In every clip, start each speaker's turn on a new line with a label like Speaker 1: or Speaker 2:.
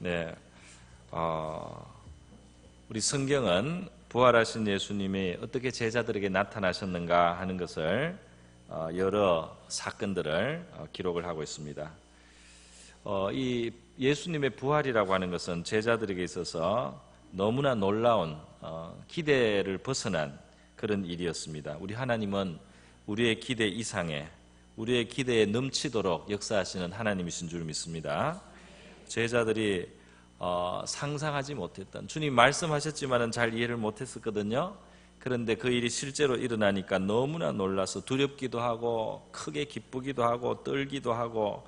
Speaker 1: 네, 우리 성경은 부활하신 예수님이 어떻게 제자들에게 나타나셨는가 하는 것을 여러 사건들을 기록을 하고 있습니다. 이 예수님의 부활이라고 하는 것은 제자들에게 있어서 너무나 놀라운 기대를 벗어난 그런 일이었습니다. 우리 하나님은 우리의 기대 이상의, 우리의 기대에 넘치도록 역사하시는 하나님이신 줄 믿습니다. 제자들이 상상하지 못했던, 주님 말씀하셨지만은 잘 이해를 못했었거든요. 그런데 그 일이 실제로 일어나니까 너무나 놀라서 두렵기도 하고 크게 기쁘기도 하고 떨기도 하고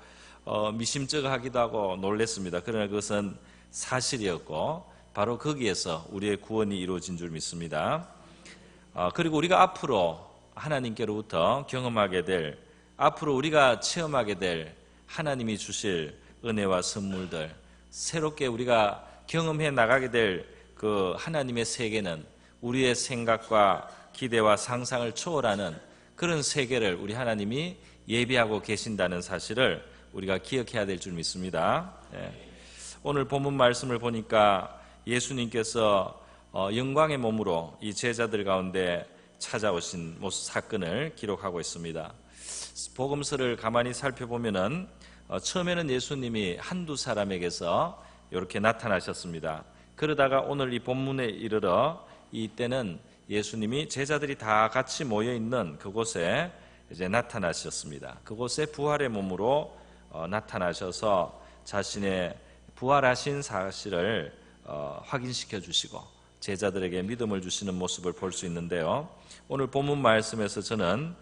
Speaker 1: 미심쩍어하기도 하고 놀랬습니다. 그러나 그것은 사실이었고 바로 거기에서 우리의 구원이 이루어진 줄 믿습니다. 그리고 우리가 앞으로 하나님께로부터 경험하게 될, 앞으로 우리가 체험하게 될 하나님이 주실 은혜와 선물들, 새롭게 우리가 경험해 나가게 될 그 하나님의 세계는 우리의 생각과 기대와 상상을 초월하는 그런 세계를 우리 하나님이 예비하고 계신다는 사실을 우리가 기억해야 될 줄 믿습니다. 오늘 본문 말씀을 보니까 예수님께서 영광의 몸으로 이 제자들 가운데 찾아오신 사건을 기록하고 있습니다. 복음서를 가만히 살펴보면은 처음에는 예수님이 한두 사람에게서 이렇게 나타나셨습니다. 그러다가 오늘 이 본문에 이르러 이때는 예수님이 제자들이 다 같이 모여 있는 그곳에 이제 나타나셨습니다. 그곳에 부활의 몸으로 나타나셔서 자신의 부활하신 사실을 확인시켜 주시고 제자들에게 믿음을 주시는 모습을 볼 수 있는데요. 오늘 본문 말씀에서 저는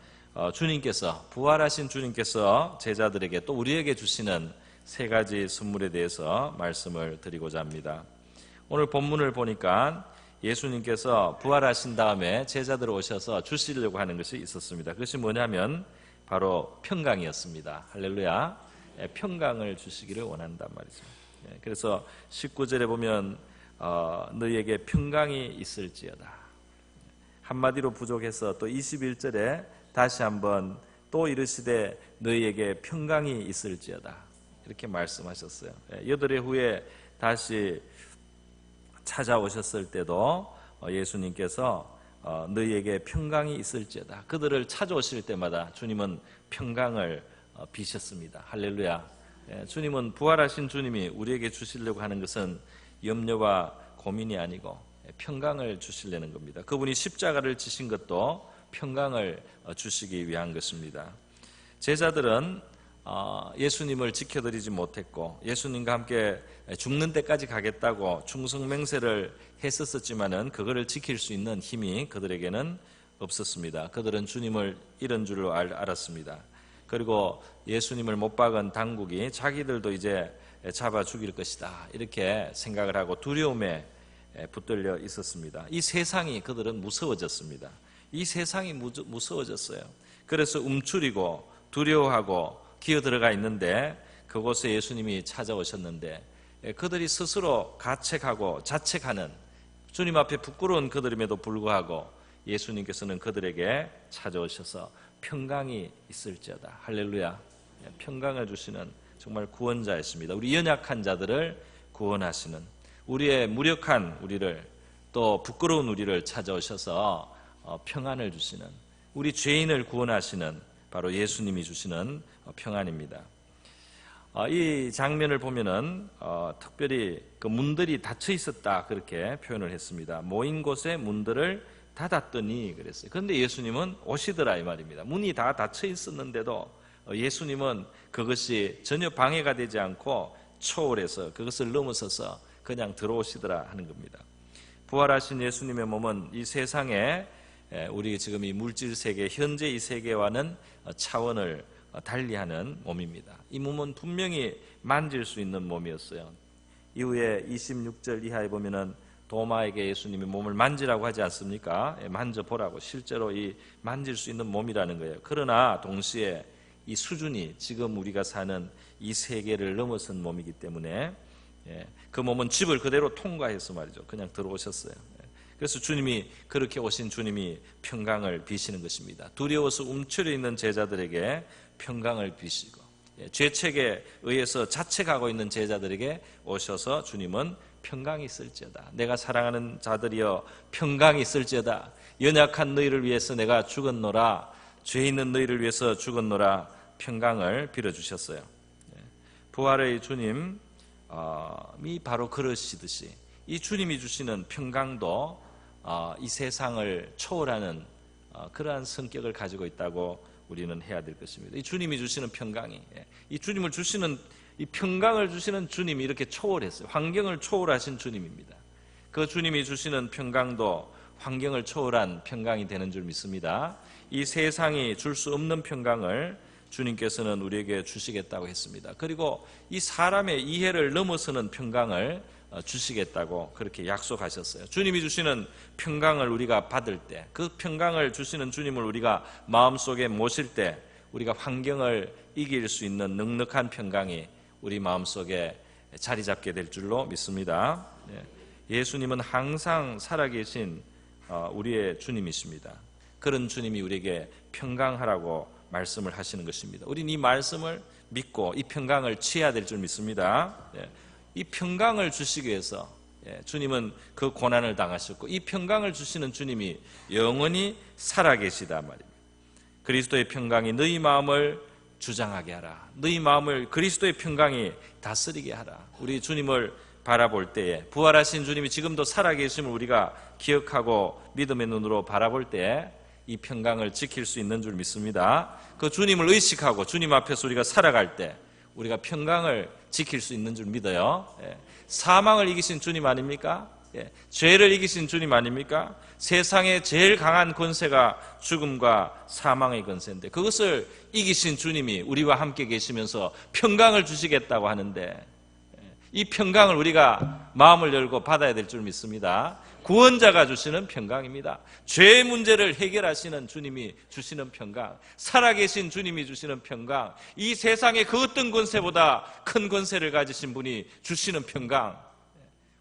Speaker 1: 주님께서, 부활하신 주님께서 제자들에게 또 우리에게 주시는 세 가지 선물에 대해서 말씀을 드리고자 합니다. 오늘 본문을 보니까 예수님께서 부활하신 다음에 제자들 오셔서 주시려고 하는 것이 있었습니다. 그것이 뭐냐면 바로 평강이었습니다. 할렐루야. 평강을 주시기를 원한단 말이죠. 그래서 19절에 보면 너희에게 평강이 있을지어다. 한마디로 부족해서 또 21절에 다시 한번 또 이르시되 너희에게 평강이 있을지어다. 이렇게 말씀하셨어요. 8회 후에 다시 찾아오셨을 때도 예수님께서 너희에게 평강이 있을지어다. 그들을 찾아오실 때마다 주님은 평강을 비셨습니다. 할렐루야. 주님은, 부활하신 주님이 우리에게 주시려고 하는 것은 염려와 고민이 아니고 평강을 주시려는 겁니다. 그분이 십자가를 지신 것도 평강을 주시기 위한 것입니다. 제자들은 예수님을 지켜드리지 못했고 예수님과 함께 죽는 데까지 가겠다고 충성맹세를 했었지만은 그거를 지킬 수 있는 힘이 그들에게는 없었습니다. 그들은 주님을 잃은 줄로 알았습니다. 그리고 예수님을 못 박은 당국이 자기들도 이제 잡아 죽일 것이다, 이렇게 생각을 하고 두려움에 붙들려 있었습니다. 이 세상이 그들은 무서워졌습니다. 이 세상이 무서워졌어요. 그래서 움츠리고 두려워하고 기어 들어가 있는데 그곳에 예수님이 찾아오셨는데 그들이 스스로 가책하고 자책하는, 주님 앞에 부끄러운 그들임에도 불구하고 예수님께서는 그들에게 찾아오셔서 평강이 있을지어다. 할렐루야. 평강을 주시는 정말 구원자이십니다. 우리 연약한 자들을 구원하시는, 우리의 무력한 우리를, 또 부끄러운 우리를 찾아오셔서 평안을 주시는, 우리 죄인을 구원하시는 바로 예수님이 주시는 평안입니다. 이 장면을 보면은 특별히 그 문들이 닫혀 있었다, 그렇게 표현을 했습니다. 모인 곳에 문들을 닫았더니 그랬어요. 그런데 예수님은 오시더라 이 말입니다. 문이 다 닫혀 있었는데도 예수님은 그것이 전혀 방해가 되지 않고 초월해서 그것을 넘어서서 그냥 들어오시더라 하는 겁니다. 부활하신 예수님의 몸은 이 세상에, 우리 지금 이 물질 세계, 현재 이 세계와는 차원을 달리하는 몸입니다. 이 몸은 분명히 만질 수 있는 몸이었어요. 이후에 26절 이하에 보면은 도마에게 예수님이 몸을 만지라고 하지 않습니까? 만져보라고, 실제로 이 만질 수 있는 몸이라는 거예요. 그러나 동시에 이 수준이 지금 우리가 사는 이 세계를 넘어선 몸이기 때문에 그 몸은 집을 그대로 통과해서 말이죠, 그냥 들어오셨어요. 그래서 주님이, 그렇게 오신 주님이 평강을 비시는 것입니다. 두려워서 움츠려 있는 제자들에게 평강을 비시고 죄책에 의해서 자책하고 있는 제자들에게 오셔서 주님은 평강이 있을지어다. 내가 사랑하는 자들이여 평강이 있을지어다. 연약한 너희를 위해서 내가 죽었노라. 죄 있는 너희를 위해서 죽었노라. 평강을 빌어주셨어요. 부활의 주님이 바로 그러시듯이 이 주님이 주시는 평강도 이 세상을 초월하는 그러한 성격을 가지고 있다고 우리는 해야 될 것입니다. 이 주님이 주시는 평강이, 이 주님을 주시는 이 평강을 주시는 주님이 이렇게 초월했어요. 환경을 초월하신 주님입니다. 그 주님이 주시는 평강도 환경을 초월한 평강이 되는 줄 믿습니다. 이 세상이 줄 수 없는 평강을 주님께서는 우리에게 주시겠다고 했습니다. 그리고 이 사람의 이해를 넘어서는 평강을 주시겠다고 그렇게 약속하셨어요. 주님이 주시는 평강을 우리가 받을 때, 그 평강을 주시는 주님을 우리가 마음속에 모실 때 우리가 환경을 이길 수 있는 넉넉한 평강이 우리 마음속에 자리 잡게 될 줄로 믿습니다. 예수님은 항상 살아계신 우리의 주님이십니다. 그런 주님이 우리에게 평강하라고 말씀을 하시는 것입니다. 우리는 이 말씀을 믿고 이 평강을 취해야 될 줄 믿습니다. 이 평강을 주시기 위해서 주님은 그 고난을 당하셨고 이 평강을 주시는 주님이 영원히 살아계시다 말입니다. 그리스도의 평강이 너희 마음을 주장하게 하라. 너희 마음을 그리스도의 평강이 다스리게 하라. 우리 주님을 바라볼 때에 부활하신 주님이 지금도 살아계심을 우리가 기억하고 믿음의 눈으로 바라볼 때에 이 평강을 지킬 수 있는 줄 믿습니다. 그 주님을 의식하고 주님 앞에서 우리가 살아갈 때 우리가 평강을 지킬 수 있는 줄 믿어요. 사망을 이기신 주님 아닙니까? 죄를 이기신 주님 아닙니까? 세상에 제일 강한 권세가 죽음과 사망의 권세인데 그것을 이기신 주님이 우리와 함께 계시면서 평강을 주시겠다고 하는데 이 평강을 우리가 마음을 열고 받아야 될 줄 믿습니다. 구원자가 주시는 평강입니다. 죄의 문제를 해결하시는 주님이 주시는 평강, 살아계신 주님이 주시는 평강, 이 세상의 그 어떤 권세보다 큰 권세를 가지신 분이 주시는 평강,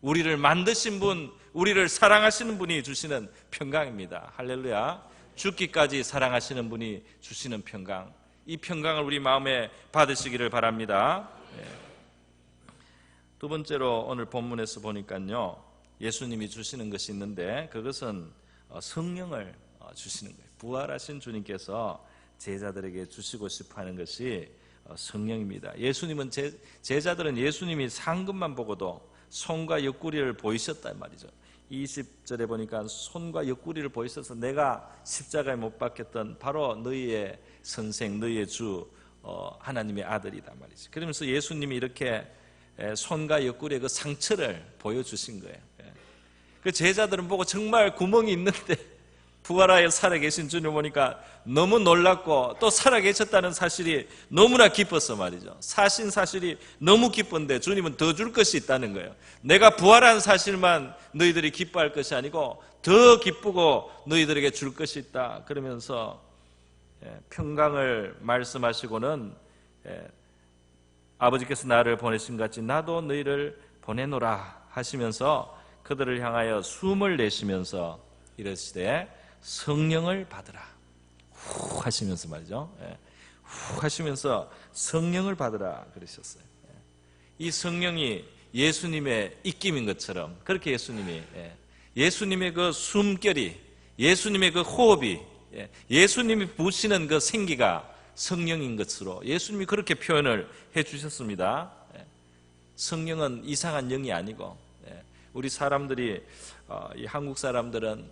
Speaker 1: 우리를 만드신 분, 우리를 사랑하시는 분이 주시는 평강입니다. 할렐루야. 죽기까지 사랑하시는 분이 주시는 평강, 이 평강을 우리 마음에 받으시기를 바랍니다. 두 번째로 오늘 본문에서 보니까요, 예수님이 주시는 것이 있는데 그것은 성령을 주시는 거예요. 부활하신 주님께서 제자들에게 주시고 싶어하는 것이 성령입니다. 예수님은 제자들은 예수님이 상급만 보고도 손과 옆구리를 보이셨단 말이죠. 20절에 보니까 손과 옆구리를 보이셔서 내가 십자가에 못 박혔던 바로 너희의 선생, 너희의 주 하나님의 아들이다 말이죠. 그러면서 예수님이 이렇게 손과 옆구리의 그 상처를 보여주신 거예요. 그 제자들은 보고 정말 구멍이 있는데 부활하여 살아계신 주님을 보니까 너무 놀랐고 또 살아계셨다는 사실이 너무나 기뻤어 말이죠. 사실이 너무 기쁜데 주님은 더 줄 것이 있다는 거예요. 내가 부활한 사실만 너희들이 기뻐할 것이 아니고 더 기쁘고 너희들에게 줄 것이 있다. 그러면서 평강을 말씀하시고는 아버지께서 나를 보내신 같이 나도 너희를 보내노라 하시면서 그들을 향하여 숨을 내쉬면서 이르시되 성령을 받으라. 후 하시면서 말이죠. 후 하시면서 성령을 받으라 그러셨어요. 이 성령이 예수님의 입김인 것처럼 그렇게 예수님의 그 숨결이, 예수님의 그 호흡이, 예수님이 부으시는 그 생기가 성령인 것으로 예수님이 그렇게 표현을 해 주셨습니다. 성령은 이상한 영이 아니고 우리 사람들이 이 한국 사람들은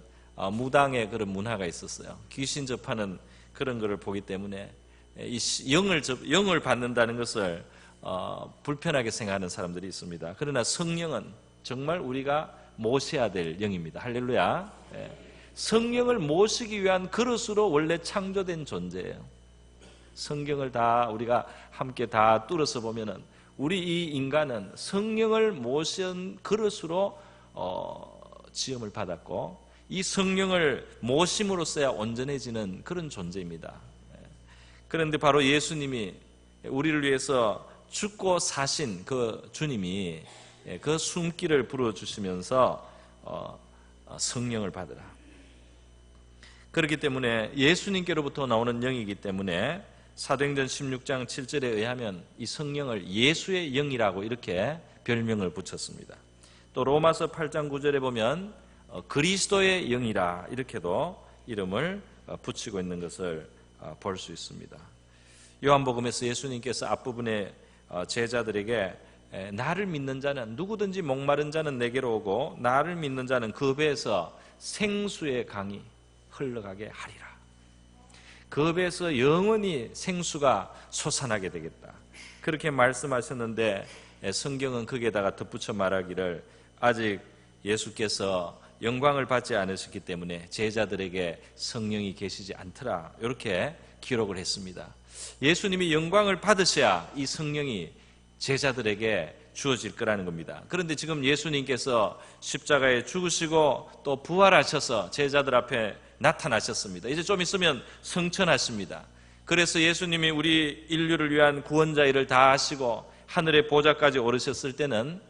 Speaker 1: 무당의 그런 문화가 있었어요. 귀신 접하는 그런 것을 보기 때문에 이 영을 받는다는 것을 불편하게 생각하는 사람들이 있습니다. 그러나 성령은 정말 우리가 모셔야 될 영입니다. 할렐루야. 성령을 모시기 위한 그릇으로 원래 창조된 존재예요. 성경을 다 우리가 함께 다 뚫어서 보면은 우리 이 인간은 성령을 모신 그릇으로 지음을 받았고 이 성령을 모심으로써야 온전해지는 그런 존재입니다. 그런데 바로 예수님이 우리를 위해서 죽고 사신 그 주님이 그 숨길을 불어주시면서 성령을 받으라. 그렇기 때문에 예수님께로부터 나오는 영이기 때문에 사도행전 16장 7절에 의하면 이 성령을 예수의 영이라고 이렇게 별명을 붙였습니다. 또 로마서 8장 9절에 보면 그리스도의 영이라 이렇게도 이름을 붙이고 있는 것을 볼 수 있습니다. 요한복음에서 예수님께서 앞부분에 제자들에게 나를 믿는 자는, 누구든지 목마른 자는 내게로 오고 나를 믿는 자는 그 배에서 생수의 강이 흘러가게 하리라. 그 배에서 영원히 생수가 솟아나게 되겠다, 그렇게 말씀하셨는데 성경은 거기에다가 덧붙여 말하기를 아직 예수께서 영광을 받지 않으셨기 때문에 제자들에게 성령이 계시지 않더라, 이렇게 기록을 했습니다. 예수님이 영광을 받으셔야 이 성령이 제자들에게 주어질 거라는 겁니다. 그런데 지금 예수님께서 십자가에 죽으시고 또 부활하셔서 제자들 앞에 나타나셨습니다. 이제 좀 있으면 성천하십니다. 그래서 예수님이 우리 인류를 위한 구원자 일을 다 하시고 하늘의 보좌까지 오르셨을 때는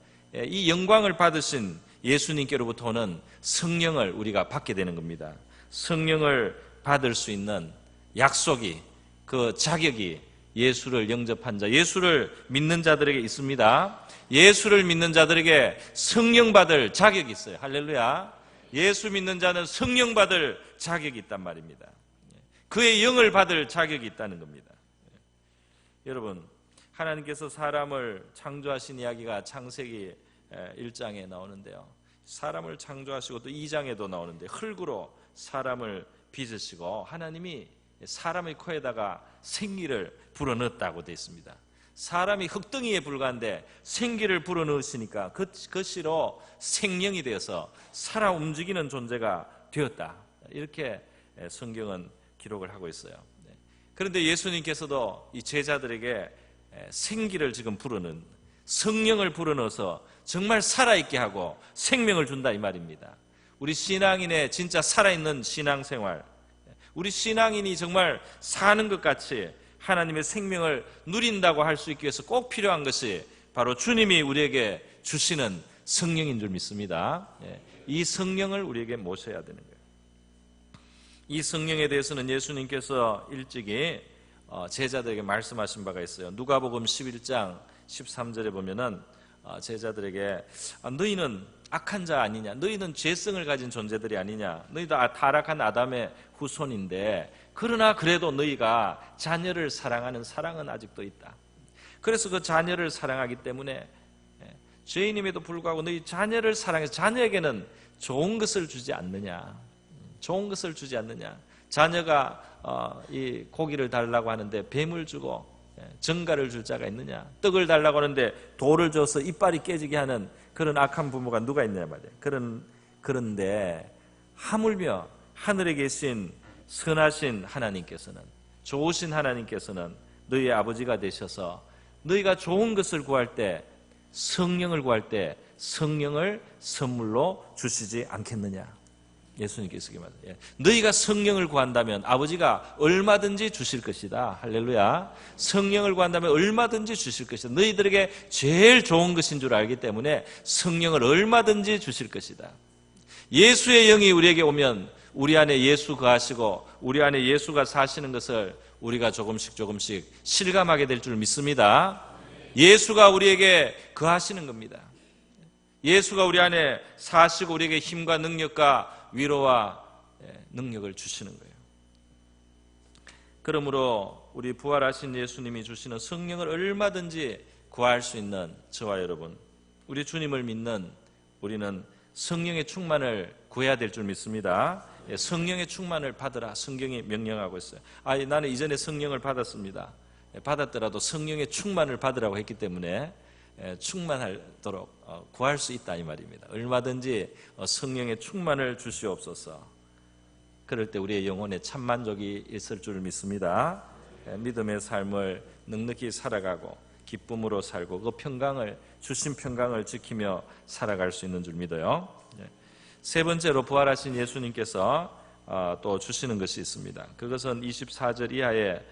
Speaker 1: 이 영광을 받으신 예수님께로부터 오는 성령을 우리가 받게 되는 겁니다. 성령을 받을 수 있는 약속이, 그 자격이 예수를 영접한 자, 예수를 믿는 자들에게 있습니다. 예수를 믿는 자들에게 성령 받을 자격이 있어요. 할렐루야. 예수 믿는 자는 성령 받을 자격이 있단 말입니다. 그의 영을 받을 자격이 있다는 겁니다. 여러분, 하나님께서 사람을 창조하신 이야기가 창세기 1장에 나오는데요, 사람을 창조하시고 또 2장에도 나오는데 흙으로 사람을 빚으시고 하나님이 사람의 코에다가 생기를 불어넣었다고 되어 있습니다. 사람이 흙덩이에 불과한데 생기를 불어넣으시니까 그것으로 생명이 되어서 살아 움직이는 존재가 되었다, 이렇게 성경은 기록을 하고 있어요. 그런데 예수님께서도 이 제자들에게 생기를 지금 불어넣은, 성령을 불어넣어서 정말 살아있게 하고 생명을 준다, 이 말입니다. 우리 신앙인의 진짜 살아있는 신앙생활, 우리 신앙인이 정말 사는 것 같이 하나님의 생명을 누린다고 할 수 있기 위해서 꼭 필요한 것이 바로 주님이 우리에게 주시는 성령인 줄 믿습니다. 이 성령을 우리에게 모셔야 되는 거예요. 이 성령에 대해서는 예수님께서 일찍이 제자들에게 말씀하신 바가 있어요. 누가복음 11장 13절에 보면은 제자들에게 너희는 악한 자 아니냐, 너희는 죄성을 가진 존재들이 아니냐, 너희도 타락한 아담의 후손인데 그러나 그래도 너희가 자녀를 사랑하는 사랑은 아직도 있다. 그래서 그 자녀를 사랑하기 때문에 죄인임에도 불구하고 너희 자녀를 사랑해서 자녀에게는 좋은 것을 주지 않느냐, 좋은 것을 주지 않느냐. 자녀가 이 고기를 달라고 하는데 뱀을 주고 전갈을 줄 자가 있느냐, 떡을 달라고 하는데 돌을 줘서 이빨이 깨지게 하는 그런 악한 부모가 누가 있느냐 말이에요. 그런데 하물며 하늘에 계신 선하신 하나님께서는, 좋으신 하나님께서는 너희의 아버지가 되셔서 너희가 좋은 것을 구할 때, 성령을 구할 때 성령을 선물로 주시지 않겠느냐. 예수님께서 말해요. 너희가 성령을 구한다면 아버지가 얼마든지 주실 것이다. 할렐루야. 성령을 구한다면 얼마든지 주실 것이다. 너희들에게 제일 좋은 것인 줄 알기 때문에 성령을 얼마든지 주실 것이다. 예수의 영이 우리에게 오면 우리 안에 예수 거하시고 우리 안에 예수가 사시는 것을 우리가 조금씩 실감하게 될 줄 믿습니다. 예수가 우리에게 거하시는 겁니다. 예수가 우리 안에 사시고 우리에게 힘과 능력과 위로와 능력을 주시는 거예요. 그러므로 우리 부활하신 예수님이 주시는 성령을 얼마든지 구할 수 있는 저와 여러분, 우리 주님을 믿는 우리는 성령의 충만을 구해야 될 줄 믿습니다. 성령의 충만을 받으라, 성경이 명령하고 있어요. 나는 이전에 성령을 받았습니다. 받았더라도 성령의 충만을 받으라고 했기 때문에 충만하도록 구할 수 있다, 이 말입니다. 얼마든지 성령의 충만을 주시옵소서. 그럴 때 우리의 영혼에 참 만족이 있을 줄 믿습니다. 믿음의 삶을 넉넉히 살아가고 기쁨으로 살고 그 평강을, 주신 평강을 지키며 살아갈 수 있는 줄 믿어요. 세 번째로 부활하신 예수님께서 또 주시는 것이 있습니다. 그것은 24절 이하의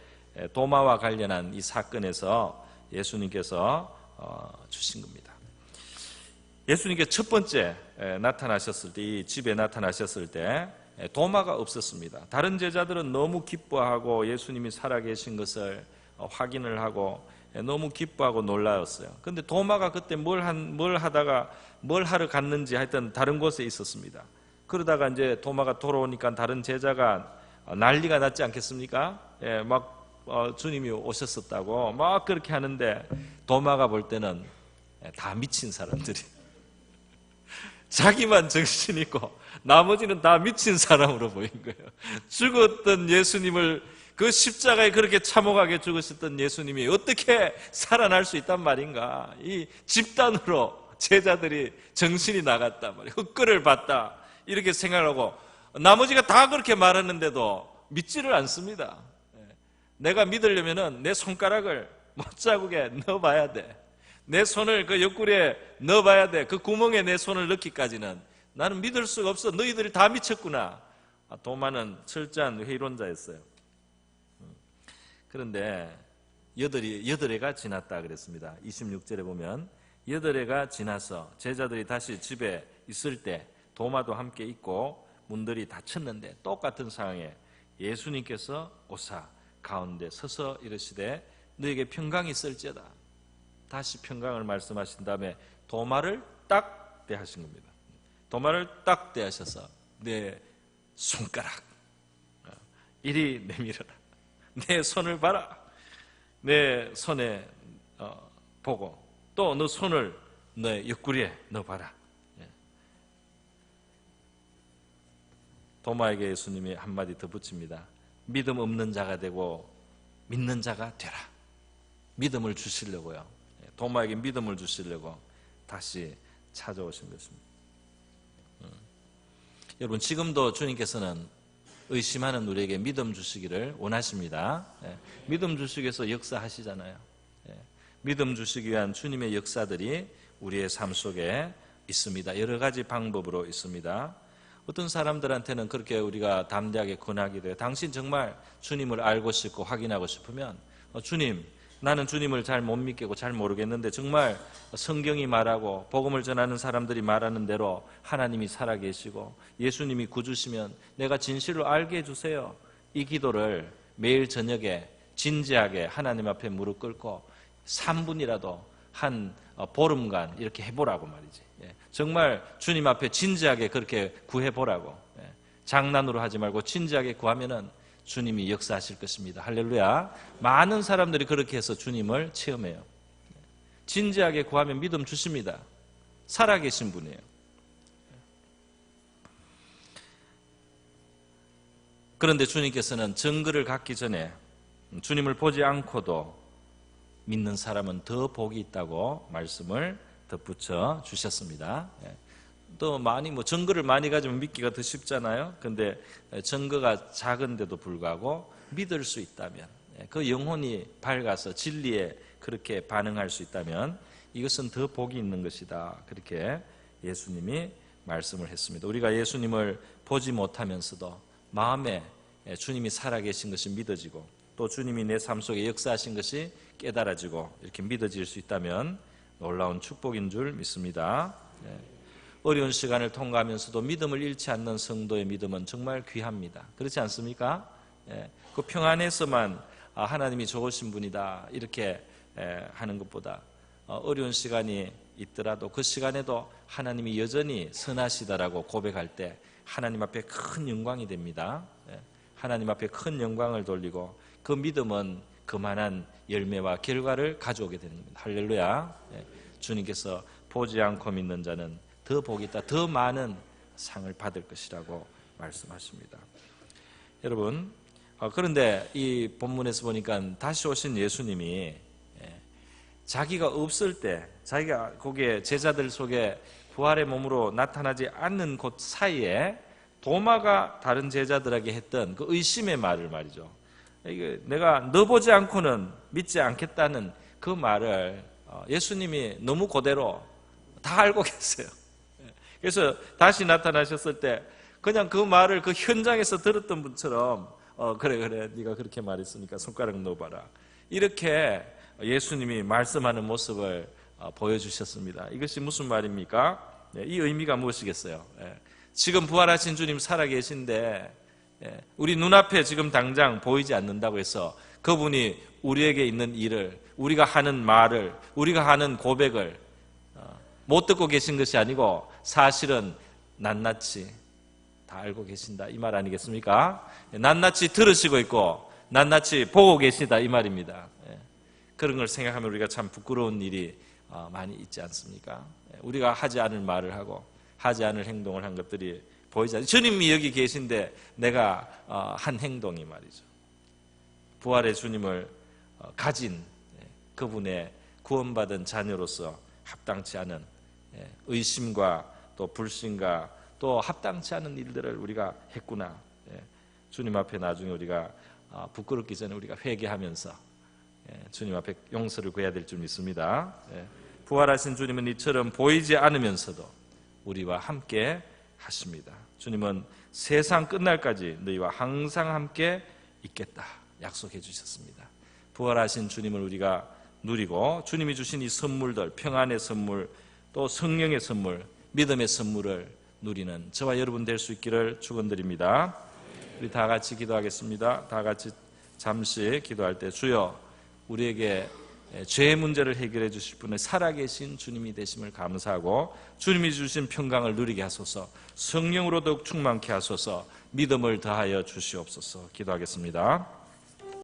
Speaker 1: 도마와 관련한 이 사건에서 예수님께서 주신 겁니다. 예수님께 첫 번째 나타나셨을 때, 이 집에 나타나셨을 때 도마가 없었습니다. 다른 제자들은 너무 기뻐하고 예수님이 살아계신 것을 확인을 하고 너무 기뻐하고 놀라웠어요. 그런데 도마가 그때 뭘 하러 갔는지 하여튼 다른 곳에 있었습니다. 그러다가 이제 도마가 돌아오니까 다른 제자가 난리가 났지 않겠습니까? 주님이 오셨었다고 막 그렇게 하는데 도마가 볼 때는 다 미친 사람들이 자기만 정신 있고 나머지는 다 미친 사람으로 보인 거예요. 죽었던 예수님을 그 십자가에 그렇게 참혹하게 죽으셨던 예수님이 어떻게 살아날 수 있단 말인가. 이 집단으로 제자들이 정신이 나갔단 말이에요. 헛걸을 봤다 이렇게 생각하고 나머지가 다 그렇게 말하는데도 믿지를 않습니다. 내가 믿으려면 내 손가락을 못자국에 넣어봐야 돼. 내 손을 그 옆구리에 넣어봐야 돼. 그 구멍에 내 손을 넣기까지는 나는 믿을 수가 없어. 너희들이 다 미쳤구나. 도마는 철저한 회의론자였어요. 그런데 여덟해가 지났다 그랬습니다. 26절에 보면 여덟해가 지나서 제자들이 다시 집에 있을 때 도마도 함께 있고 문들이 닫혔는데 똑같은 상황에 예수님께서 오사 가운데 서서 이르시되 너에게 평강이 있을지어다. 다시 평강을 말씀하신 다음에 도마를 딱 대하신 겁니다. 도마를 딱 대하셔서 내 손가락 이리 내밀어라. 내 손을 봐라. 내 손에 보고 또 너 손을 내 옆구리에 넣어봐라. 도마에게 예수님이 한마디 더 붙입니다. 믿음 없는 자가 되고 믿는 자가 되라. 믿음을 주시려고요. 도마에게 믿음을 주시려고 다시 찾아오신 것입니다. 여러분 지금도 주님께서는 의심하는 우리에게 믿음 주시기를 원하십니다. 믿음 주시기 위해서 역사하시잖아요. 믿음 주시기 위한 주님의 역사들이 우리의 삶 속에 있습니다. 여러 가지 방법으로 있습니다. 어떤 사람들한테는 그렇게 우리가 담대하게 권하기도 해요. 당신 정말 주님을 알고 싶고 확인하고 싶으면 주님, 나는 주님을 잘 못 믿겠고 잘 모르겠는데 정말 성경이 말하고 복음을 전하는 사람들이 말하는 대로 하나님이 살아계시고 예수님이 구주시면 내가 진실로 알게 해주세요. 이 기도를 매일 저녁에 진지하게 하나님 앞에 무릎 꿇고 3분이라도 한 보름간 이렇게 해보라고 말이지. 정말 주님 앞에 진지하게 그렇게 구해보라고. 장난으로 하지 말고 진지하게 구하면은 주님이 역사하실 것입니다. 할렐루야. 많은 사람들이 그렇게 해서 주님을 체험해요. 진지하게 구하면 믿음 주십니다. 살아계신 분이에요. 그런데 주님께서는 증거를 갖기 전에 주님을 보지 않고도 믿는 사람은 더 복이 있다고 말씀을 덧붙여 주셨습니다. 또 많이 증거를 많이 가지면 믿기가 더 쉽잖아요. 근데 증거가 작은데도 불구하고 믿을 수 있다면, 그 영혼이 밝아서 진리에 그렇게 반응할 수 있다면 이것은 더 복이 있는 것이다. 그렇게 예수님이 말씀을 했습니다. 우리가 예수님을 보지 못하면서도 마음에 주님이 살아계신 것이 믿어지고 또 주님이 내 삶 속에 역사하신 것이 깨달아지고 이렇게 믿어질 수 있다면 놀라운 축복인 줄 믿습니다. 어려운 시간을 통과하면서도 믿음을 잃지 않는 성도의 믿음은 정말 귀합니다. 그렇지 않습니까? 그 평안에서만 하나님이 좋으신 분이다 이렇게 하는 것보다 어려운 시간이 있더라도 그 시간에도 하나님이 여전히 선하시다라고 고백할 때 하나님 앞에 큰 영광이 됩니다. 하나님 앞에 큰 영광을 돌리고 그 믿음은 그만한 열매와 결과를 가져오게 되는 겁니다. 할렐루야. 주님께서 보지 않고 믿는 자는 더 복이 있다. 더 많은 상을 받을 것이라고 말씀하십니다. 여러분, 그런데 이 본문에서 보니까 다시 오신 예수님이 자기가 없을 때, 자기가 거기에 제자들 속에 부활의 몸으로 나타나지 않는 곳 사이에 도마가 다른 제자들에게 했던 그 의심의 말을 말이죠. 내가 너 보지 않고는 믿지 않겠다는 그 말을 예수님이 너무 그대로 다 알고 계세요. 그래서 다시 나타나셨을 때 그냥 그 말을 그 현장에서 들었던 분처럼 그래 네가 그렇게 말했으니까 손가락 넣어봐라 이렇게 예수님이 말씀하는 모습을 보여주셨습니다. 이것이 무슨 말입니까? 이 의미가 무엇이겠어요? 지금 부활하신 주님 살아계신데 우리 눈앞에 지금 당장 보이지 않는다고 해서 그분이 우리에게 있는 일을, 우리가 하는 말을, 우리가 하는 고백을 못 듣고 계신 것이 아니고 사실은 낱낱이 다 알고 계신다 이 말 아니겠습니까? 낱낱이 들으시고 있고 낱낱이 보고 계시다 이 말입니다. 그런 걸 생각하면 우리가 참 부끄러운 일이 많이 있지 않습니까? 우리가 하지 않을 말을 하고 하지 않을 행동을 한 것들이 보이지 않아요. 주님이 여기 계신데 내가 한 행동이 말이죠. 부활의 주님을 가진 그분의 구원받은 자녀로서 합당치 않은 의심과 또 불신과 또 합당치 않은 일들을 우리가 했구나. 주님 앞에 나중에 우리가 부끄럽기 전에 우리가 회개하면서 주님 앞에 용서를 구해야 될 줄 믿습니다. 부활하신 주님은 이처럼 보이지 않으면서도 우리와 함께 하십니다. 주님은 세상 끝날까지 너희와 항상 함께 있겠다 약속해 주셨습니다. 부활하신 주님을 우리가 누리고 주님이 주신 이 선물들, 평안의 선물, 또 성령의 선물, 믿음의 선물을 누리는 저와 여러분 될 수 있기를 축원드립니다. 우리 다 같이 기도하겠습니다. 다 같이 잠시 기도할 때 주여 우리에게 죄의 문제를 해결해 주실 분의 살아계신 주님이 되심을 감사하고 주님이 주신 평강을 누리게 하소서, 성령으로 더욱 충만케 하소서, 믿음을 더하여 주시옵소서. 기도하겠습니다.